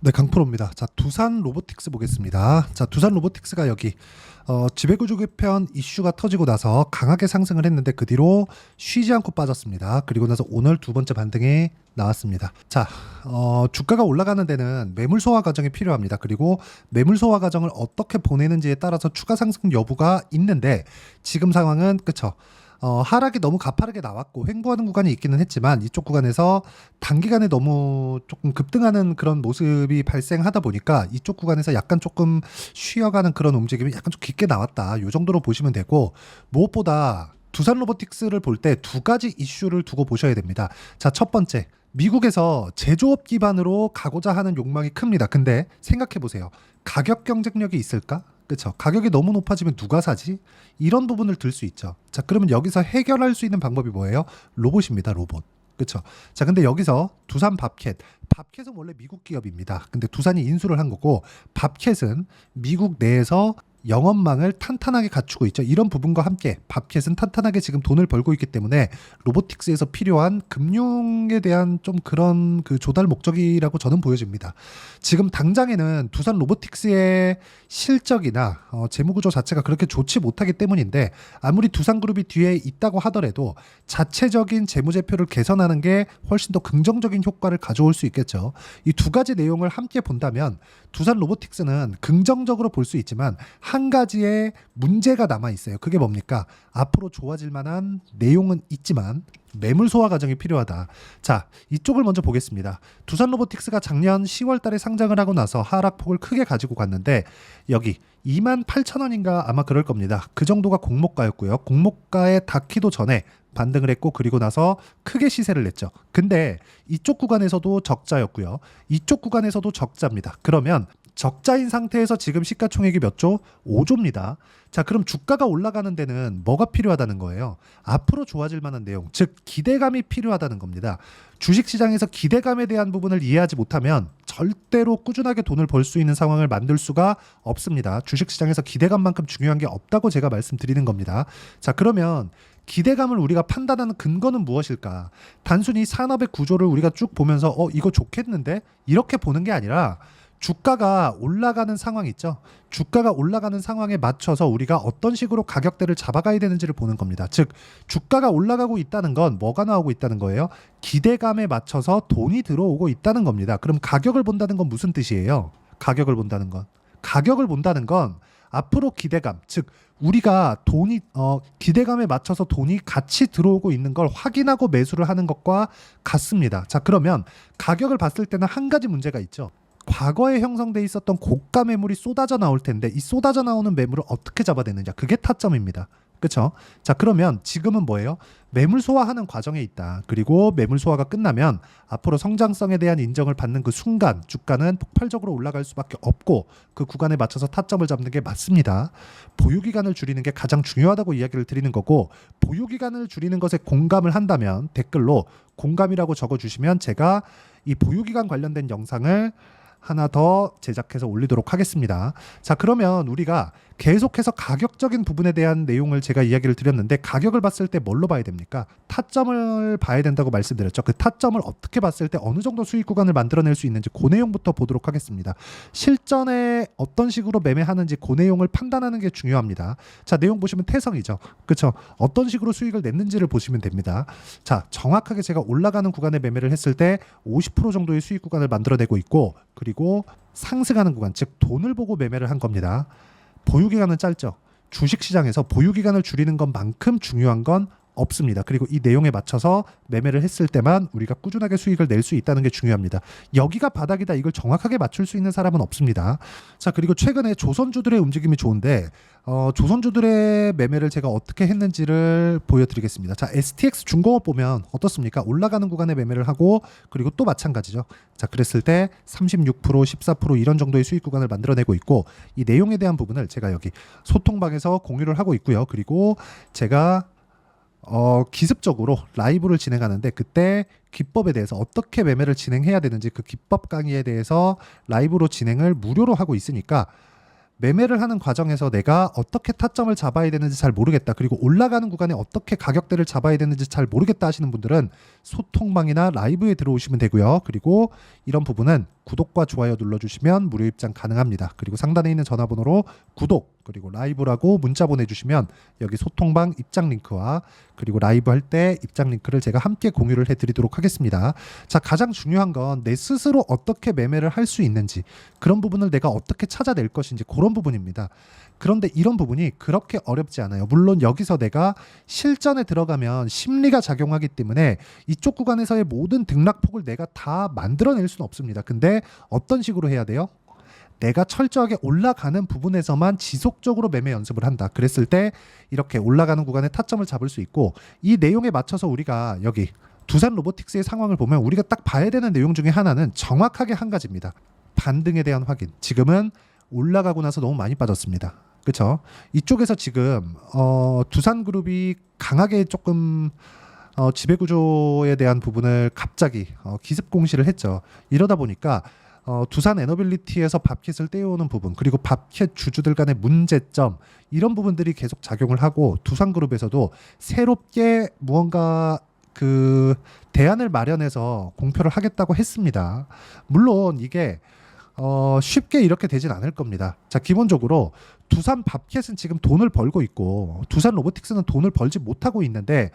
네, 강프로입니다. 자, 두산 로보틱스 보겠습니다. 자, 두산 로보틱스가 여기 지배구조 개편 이슈가 터지고 나서 강하게 상승을 했는데 그 뒤로 쉬지 않고 빠졌습니다. 그리고 나서 오늘 두 번째 반등이 나왔습니다. 자, 주가가 올라가는 데는 매물 소화 과정이 필요합니다. 그리고 매물 소화 과정을 어떻게 보내는지에 따라서 추가 상승 여부가 있는데 지금 상황은 그쵸. 하락이 너무 가파르게 나왔고 횡보하는 구간이 있기는 했지만 이쪽 구간에서 단기간에 너무 조금 급등하는 그런 모습이 발생하다 보니까 이쪽 구간에서 약간 조금 쉬어가는 그런 움직임이 약간 좀 깊게 나왔다. 이 정도로 보시면 되고, 무엇보다 두산 로보틱스를 볼 때 두 가지 이슈를 두고 보셔야 됩니다. 자, 첫 번째, 미국에서 제조업 기반으로 가고자 하는 욕망이 큽니다. 근데 생각해 보세요. 가격 경쟁력이 있을까? 그렇죠. 가격이 너무 높아지면 누가 사지? 이런 부분을 들 수 있죠. 자, 그러면 여기서 해결할 수 있는 방법이 뭐예요? 로봇입니다. 로봇. 그렇죠. 자, 근데 여기서 두산 밥캣은 원래 미국 기업입니다. 근데 두산이 인수를 한 거고, 밥캣은 미국 내에서 영업망을 탄탄하게 갖추고 있죠. 이런 부분과 함께 밥캣은 탄탄하게 지금 돈을 벌고 있기 때문에 로보틱스에서 필요한 금융에 대한 좀 그런 그 조달 목적이라고 저는 보여집니다. 지금 당장에는 두산 로보틱스의 실적이나 재무구조 자체가 그렇게 좋지 못하기 때문인데, 아무리 두산그룹이 뒤에 있다고 하더라도 자체적인 재무제표를 개선하는 게 훨씬 더 긍정적인 효과를 가져올 수 있겠죠. 이 두 가지 내용을 함께 본다면 두산 로보틱스는 긍정적으로 볼 수 있지만 한 가지의 문제가 남아 있어요. 그게 뭡니까? 앞으로 좋아질 만한 내용은 있지만 매물 소화 과정이 필요하다. 자, 이쪽을 먼저 보겠습니다. 두산 로보틱스가 작년 10월 달에 상장을 하고 나서 하락폭을 크게 가지고 갔는데 여기 28,000원인가 아마 그럴 겁니다. 그 정도가 공모가였고요. 공모가에 닿기도 전에 반등을 했고, 그리고 나서 크게 시세를 냈죠. 근데 이쪽 구간에서도 적자였고요. 이쪽 구간에서도 적자입니다. 그러면 적자인 상태에서 지금 시가총액이 몇 조? 5조입니다. 자, 그럼 주가가 올라가는 데는 뭐가 필요하다는 거예요? 앞으로 좋아질 만한 내용, 즉 기대감이 필요하다는 겁니다. 주식시장에서 기대감에 대한 부분을 이해하지 못하면 절대로 꾸준하게 돈을 벌 수 있는 상황을 만들 수가 없습니다. 주식시장에서 기대감만큼 중요한 게 없다고 제가 말씀드리는 겁니다. 자, 그러면 기대감을 우리가 판단하는 근거는 무엇일까? 단순히 산업의 구조를 우리가 쭉 보면서 이거 좋겠는데? 이렇게 보는 게 아니라 주가가 올라가는 상황 있죠. 주가가 올라가는 상황에 맞춰서 우리가 어떤 식으로 가격대를 잡아가야 되는지를 보는 겁니다. 즉, 주가가 올라가고 있다는 건 뭐가 나오고 있다는 거예요? 기대감에 맞춰서 돈이 들어오고 있다는 겁니다. 그럼 가격을 본다는 건 무슨 뜻이에요? 가격을 본다는 건 앞으로 기대감, 즉 우리가 돈이 기대감에 맞춰서 돈이 같이 들어오고 있는 걸 확인하고 매수를 하는 것과 같습니다. 자, 그러면 가격을 봤을 때는 한 가지 문제가 있죠. 과거에 형성돼 있었던 고가 매물이 쏟아져 나올 텐데 이 쏟아져 나오는 매물을 어떻게 잡아내느냐, 그게 타점입니다. 그렇죠? 자, 그러면 지금은 뭐예요? 매물 소화하는 과정에 있다. 그리고 매물 소화가 끝나면 앞으로 성장성에 대한 인정을 받는 그 순간 주가는 폭발적으로 올라갈 수밖에 없고, 그 구간에 맞춰서 타점을 잡는 게 맞습니다. 보유기간을 줄이는 게 가장 중요하다고 이야기를 드리는 거고, 보유기간을 줄이는 것에 공감을 한다면 댓글로 공감이라고 적어주시면 제가 이 보유기간 관련된 영상을 하나 더 제작해서 올리도록 하겠습니다. 자, 그러면 우리가 계속해서 가격적인 부분에 대한 내용을 제가 이야기를 드렸는데, 가격을 봤을 때 뭘로 봐야 됩니까? 타점을 봐야 된다고 말씀드렸죠. 그 타점을 어떻게 봤을 때 어느 정도 수익 구간을 만들어낼 수 있는지 그 내용부터 보도록 하겠습니다. 실전에 어떤 식으로 매매하는지 그 내용을 판단하는 게 중요합니다. 자, 내용 보시면 태성이죠. 그렇죠? 어떤 식으로 수익을 냈는지를 보시면 됩니다. 자, 정확하게 제가 올라가는 구간에 매매를 했을 때 50% 정도의 수익 구간을 만들어내고 있고, 그리고 상승하는 구간, 즉 돈을 보고 매매를 한 겁니다. 보유기간은 짧죠. 주식시장에서 보유기간을 줄이는 것만큼 중요한 건 없습니다. 그리고 이 내용에 맞춰서 매매를 했을 때만 우리가 꾸준하게 수익을 낼 수 있다는 게 중요합니다. 여기가 바닥이다, 이걸 정확하게 맞출 수 있는 사람은 없습니다. 자, 그리고 최근에 조선주들의 움직임이 좋은데 조선주들의 매매를 제가 어떻게 했는지를 보여드리겠습니다. 자, STX 중공업 보면 어떻습니까? 올라가는 구간에 매매를 하고, 그리고 또 마찬가지죠. 자, 그랬을 때 36%, 14% 이런 정도의 수익 구간을 만들어내고 있고, 이 내용에 대한 부분을 제가 여기 소통방에서 공유를 하고 있고요. 그리고 제가 기습적으로 라이브를 진행하는데 그때 기법에 대해서 어떻게 매매를 진행해야 되는지 그 기법 강의에 대해서 라이브로 진행을 무료로 하고 있으니까, 매매를 하는 과정에서 내가 어떻게 타점을 잡아야 되는지 잘 모르겠다, 그리고 올라가는 구간에 어떻게 가격대를 잡아야 되는지 잘 모르겠다 하시는 분들은 소통방이나 라이브에 들어오시면 되고요. 그리고 이런 부분은 구독과 좋아요 눌러주시면 무료 입장 가능합니다. 그리고 상단에 있는 전화번호로 구독 그리고 라이브라고 문자 보내주시면 여기 소통방 입장 링크와 그리고 라이브 할 때 입장 링크를 제가 함께 공유를 해드리도록 하겠습니다. 자, 가장 중요한 건 내 스스로 어떻게 매매를 할 수 있는지, 그런 부분을 내가 어떻게 찾아낼 것인지, 그런 부분입니다. 그런데 이런 부분이 그렇게 어렵지 않아요. 물론 여기서 내가 실전에 들어가면 심리가 작용하기 때문에 이쪽 구간에서의 모든 등락폭을 내가 다 만들어낼 수는 없습니다. 근데 어떤 식으로 해야 돼요? 내가 철저하게 올라가는 부분에서만 지속적으로 매매 연습을 한다. 그랬을 때 이렇게 올라가는 구간에 타점을 잡을 수 있고, 이 내용에 맞춰서 우리가 여기 두산 로보틱스의 상황을 보면 우리가 딱 봐야 되는 내용 중에 하나는 정확하게 한 가지입니다. 반등에 대한 확인. 지금은 올라가고 나서 너무 많이 빠졌습니다. 그렇죠? 이쪽에서 지금 두산그룹이 강하게 조금 지배구조에 대한 부분을 갑자기 기습 공시를 했죠. 이러다 보니까 두산 에너빌리티에서 밥킷을 떼어오는 부분, 그리고 밥킷 주주들 간의 문제점, 이런 부분들이 계속 작용을 하고 두산그룹에서도 새롭게 무언가 그 대안을 마련해서 공표를 하겠다고 했습니다. 물론 이게 쉽게 이렇게 되진 않을 겁니다. 자, 기본적으로 두산 밥켓은 지금 돈을 벌고 있고 두산 로보틱스는 돈을 벌지 못하고 있는데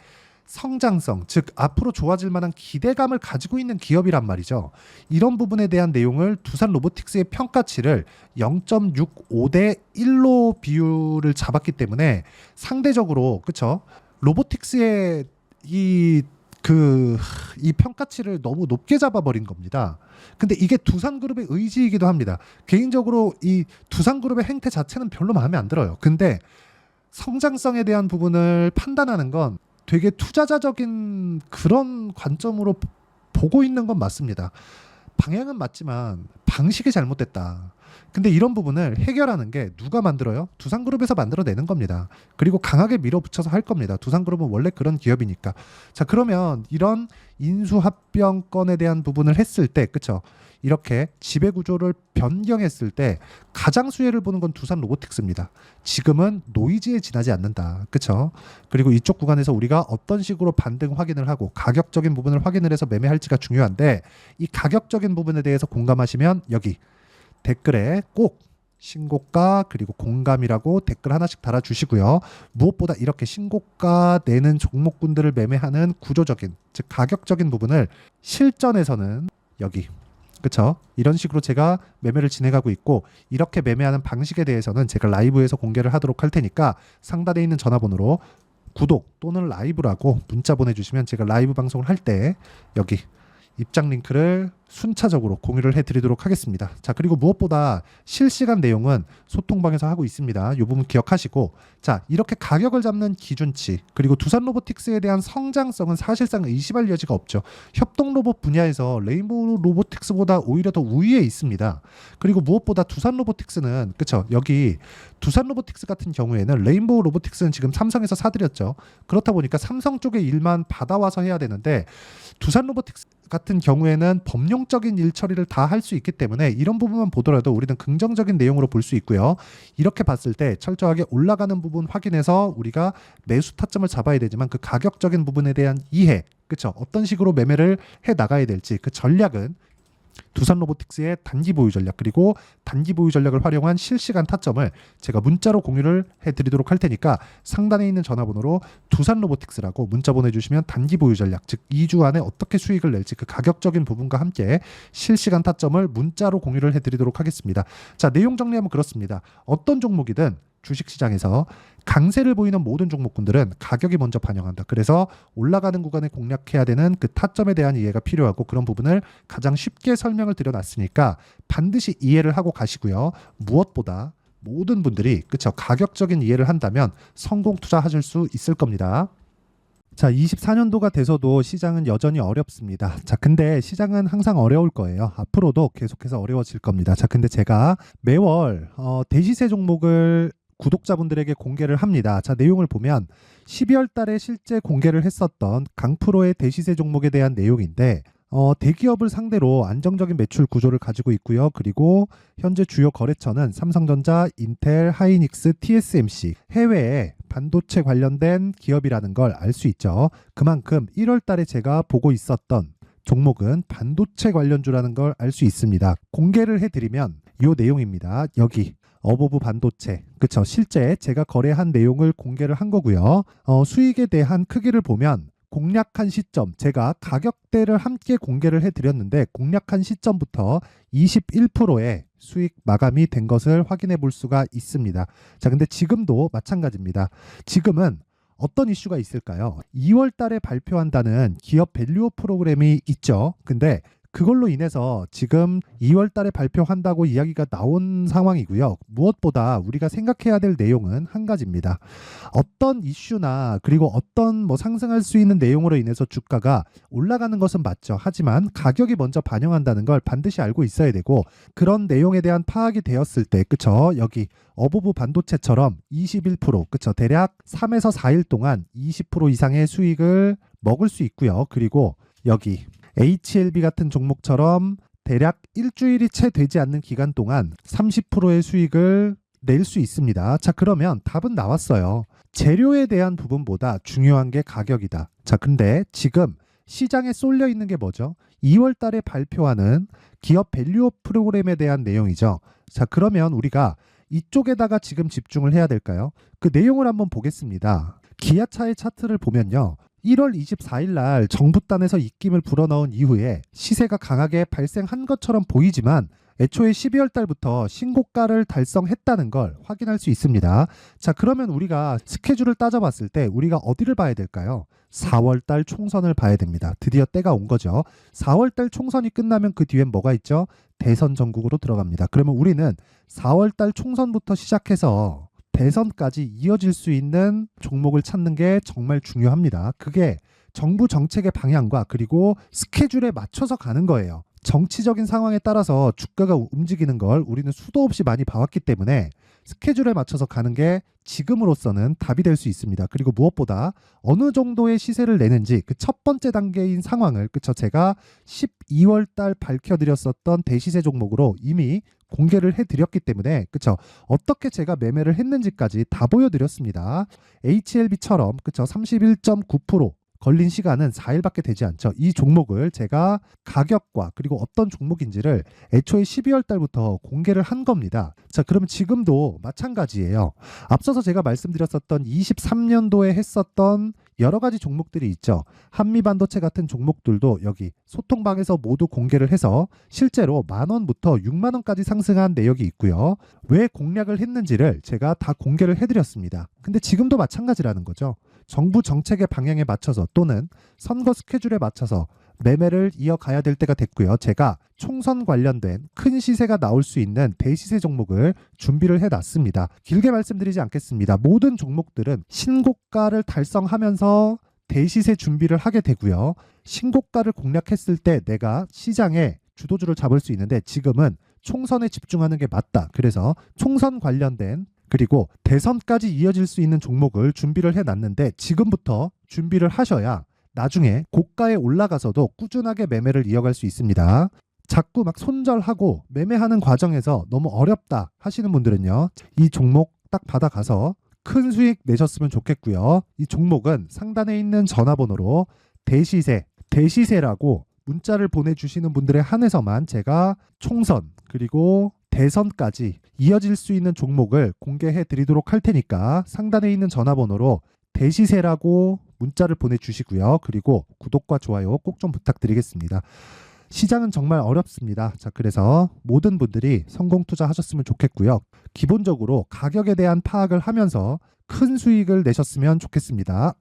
성장성, 즉 앞으로 좋아질 만한 기대감을 가지고 있는 기업이란 말이죠. 이런 부분에 대한 내용을 두산 로보틱스의 평가치를 0.65대 1로 비율을 잡았기 때문에 상대적으로, 그쵸, 로보틱스의 이 평가치를 너무 높게 잡아버린 겁니다. 근데 이게 두산그룹의 의지이기도 합니다. 개인적으로 이 두산그룹의 행태 자체는 별로 마음에 안 들어요. 근데 성장성에 대한 부분을 판단하는 건 되게 투자자적인 그런 관점으로 보고 있는 건 맞습니다. 방향은 맞지만 방식이 잘못됐다. 근데 이런 부분을 해결하는 게 누가 만들어요? 두산그룹에서 만들어내는 겁니다. 그리고 강하게 밀어붙여서 할 겁니다. 두산그룹은 원래 그런 기업이니까. 자, 그러면 이런 인수합병건에 대한 부분을 했을 때, 그쵸? 이렇게 지배구조를 변경했을 때 가장 수혜를 보는 건 두산 로보틱스입니다. 지금은 노이즈에 지나지 않는다. 그쵸? 그리고 이쪽 구간에서 우리가 어떤 식으로 반등 확인을 하고 가격적인 부분을 확인을 해서 매매할지가 중요한데, 이 가격적인 부분에 대해서 공감하시면 여기 댓글에 꼭 신고가 그리고 공감이라고 댓글 하나씩 달아주시고요. 무엇보다 이렇게 신고가 내는 종목군들을 매매하는 구조적인, 즉 가격적인 부분을 실전에서는 여기, 그쵸? 이런 식으로 제가 매매를 진행하고 있고, 이렇게 매매하는 방식에 대해서는 제가 라이브에서 공개를 하도록 할 테니까 상단에 있는 전화번호로 구독 또는 라이브라고 문자 보내주시면 제가 라이브 방송을 할 때 여기 입장 링크를 순차적으로 공유를 해드리도록 하겠습니다. 자, 그리고 무엇보다 실시간 내용은 소통방에서 하고 있습니다. 이 부분 기억하시고, 자, 이렇게 가격을 잡는 기준치, 그리고 두산 로보틱스에 대한 성장성은 사실상 의심할 여지가 없죠. 협동 로봇 분야에서 레인보우 로보틱스보다 오히려 더 우위에 있습니다. 그리고 무엇보다 두산 로보틱스는, 그쵸, 여기 두산 로보틱스 같은 경우에는 레인보우 로보틱스는 지금 삼성에서 사들였죠. 그렇다 보니까 삼성 쪽의 일만 받아와서 해야 되는데, 두산 로보틱스 같은 경우에는 법령적인 일 처리를 다 할 수 있기 때문에 이런 부분만 보더라도 우리는 긍정적인 내용으로 볼 수 있고요. 이렇게 봤을 때 철저하게 올라가는 부분 확인해서 우리가 매수 타점을 잡아야 되지만 그 가격적인 부분에 대한 이해, 그쵸? 어떤 식으로 매매를 해 나가야 될지 그 전략은 두산 로보틱스의 단기 보유 전략, 그리고 단기 보유 전략을 활용한 실시간 타점을 제가 문자로 공유를 해드리도록 할 테니까 상단에 있는 전화번호로 두산 로보틱스라고 문자 보내주시면 단기 보유 전략, 즉 2주 안에 어떻게 수익을 낼지 그 가격적인 부분과 함께 실시간 타점을 문자로 공유를 해드리도록 하겠습니다. 자, 내용 정리하면 그렇습니다. 어떤 종목이든 주식시장에서 강세를 보이는 모든 종목군들은 가격이 먼저 반영한다. 그래서 올라가는 구간에 공략해야 되는 그 타점에 대한 이해가 필요하고, 그런 부분을 가장 쉽게 설명을 드려놨으니까 반드시 이해를 하고 가시고요. 무엇보다 모든 분들이, 그쵸, 가격적인 이해를 한다면 성공 투자하실 수 있을 겁니다. 자, 24년도가 돼서도 시장은 여전히 어렵습니다. 자, 근데 시장은 항상 어려울 거예요. 앞으로도 계속해서 어려워질 겁니다. 자, 근데 제가 매월 대시세 종목을 구독자분들에게 공개를 합니다. 자, 내용을 보면 12월 달에 실제 공개를 했었던 강프로의 대시세 종목에 대한 내용인데, 대기업을 상대로 안정적인 매출 구조를 가지고 있고요. 그리고 현재 주요 거래처는 삼성전자, 인텔, 하이닉스, TSMC, 해외에 반도체 관련된 기업이라는 걸 알 수 있죠. 그만큼 1월 달에 제가 보고 있었던 종목은 반도체 관련주라는 걸 알 수 있습니다. 공개를 해드리면 이 내용입니다. 여기 어보브 반도체, 그쵸? 실제 제가 거래한 내용을 공개를 한 거고요. 수익에 대한 크기를 보면 공략한 시점, 제가 가격대를 함께 공개를 해드렸는데 공략한 시점부터 21%의 수익 마감이 된 것을 확인해 볼 수가 있습니다. 자, 근데 지금도 마찬가지입니다. 지금은 어떤 이슈가 있을까요? 2월 달에 발표한다는 기업 밸류업 프로그램이 있죠. 근데 그걸로 인해서 지금 2월 달에 발표한다고 이야기가 나온 상황이고요. 무엇보다 우리가 생각해야 될 내용은 한 가지입니다. 어떤 이슈나 그리고 어떤 상승할 수 있는 내용으로 인해서 주가가 올라가는 것은 맞죠. 하지만 가격이 먼저 반영한다는 걸 반드시 알고 있어야 되고, 그런 내용에 대한 파악이 되었을 때, 그쵸? 여기 어보브 반도체처럼 21%, 그쵸? 대략 3에서 4일 동안 20% 이상의 수익을 먹을 수 있고요. 그리고 여기 HLB 같은 종목처럼 대략 일주일이 채 되지 않는 기간 동안 30%의 수익을 낼 수 있습니다. 자, 그러면 답은 나왔어요. 재료에 대한 부분보다 중요한 게 가격이다. 자, 근데 지금 시장에 쏠려 있는 게 뭐죠? 2월 달에 발표하는 기업 밸류업 프로그램에 대한 내용이죠. 자, 그러면 우리가 이쪽에다가 지금 집중을 해야 될까요? 그 내용을 한번 보겠습니다. 기아차의 차트를 보면요. 1월 24일 날 정부단에서 입김을 불어넣은 이후에 시세가 강하게 발생한 것처럼 보이지만 애초에 12월 달부터 신고가를 달성했다는 걸 확인할 수 있습니다. 자, 그러면 우리가 스케줄을 따져봤을 때 우리가 어디를 봐야 될까요? 4월 달 총선을 봐야 됩니다. 드디어 때가 온 거죠. 4월 달 총선이 끝나면 그 뒤엔 뭐가 있죠? 대선 전국으로 들어갑니다. 그러면 우리는 4월 달 총선부터 시작해서 대선까지 이어질 수 있는 종목을 찾는 게 정말 중요합니다. 그게 정부 정책의 방향과 그리고 스케줄에 맞춰서 가는 거예요. 정치적인 상황에 따라서 주가가 움직이는 걸 우리는 수도 없이 많이 봐왔기 때문에 스케줄에 맞춰서 가는 게 지금으로서는 답이 될 수 있습니다. 그리고 무엇보다 어느 정도의 시세를 내는지 그 첫 번째 단계인 상황을, 그쵸? 제가 12월 달 밝혀드렸었던 대시세 종목으로 이미 공개를 해드렸기 때문에, 그쵸? 어떻게 제가 매매를 했는지까지 다 보여드렸습니다. HLB처럼, 그쵸? 31.9% 걸린 시간은 4일밖에 되지 않죠. 이 종목을 제가 가격과 그리고 어떤 종목인지를 애초에 12월 달부터 공개를 한 겁니다. 자, 그러면 지금도 마찬가지예요. 앞서서 제가 말씀드렸었던 23년도에 했었던 여러 가지 종목들이 있죠. 한미반도체 같은 종목들도 여기 소통방에서 모두 공개를 해서 실제로 10,000원부터 60,000원까지 상승한 내역이 있고요. 왜 공략을 했는지를 제가 다 공개를 해드렸습니다. 근데 지금도 마찬가지라는 거죠. 정부 정책의 방향에 맞춰서 또는 선거 스케줄에 맞춰서 매매를 이어가야 될 때가 됐고요. 제가 총선 관련된 큰 시세가 나올 수 있는 대시세 종목을 준비를 해놨습니다. 길게 말씀드리지 않겠습니다. 모든 종목들은 신고가를 달성하면서 대시세 준비를 하게 되고요. 신고가를 공략했을 때 내가 시장에 주도주를 잡을 수 있는데 지금은 총선에 집중하는 게 맞다. 그래서 총선 관련된 그리고 대선까지 이어질 수 있는 종목을 준비를 해놨는데 지금부터 준비를 하셔야 나중에 고가에 올라가서도 꾸준하게 매매를 이어갈 수 있습니다. 자꾸 막 손절하고 매매하는 과정에서 너무 어렵다 하시는 분들은요. 이 종목 딱 받아가서 큰 수익 내셨으면 좋겠고요. 이 종목은 상단에 있는 전화번호로 대시세라고 문자를 보내주시는 분들에 한해서만 제가 총선 그리고 대선까지 이어질 수 있는 종목을 공개해 드리도록 할 테니까 상단에 있는 전화번호로 대시세라고 문자를 보내주시고요. 그리고 구독과 좋아요 꼭 좀 부탁드리겠습니다. 시장은 정말 어렵습니다. 자, 그래서 모든 분들이 성공 투자하셨으면 좋겠고요. 기본적으로 가격에 대한 파악을 하면서 큰 수익을 내셨으면 좋겠습니다.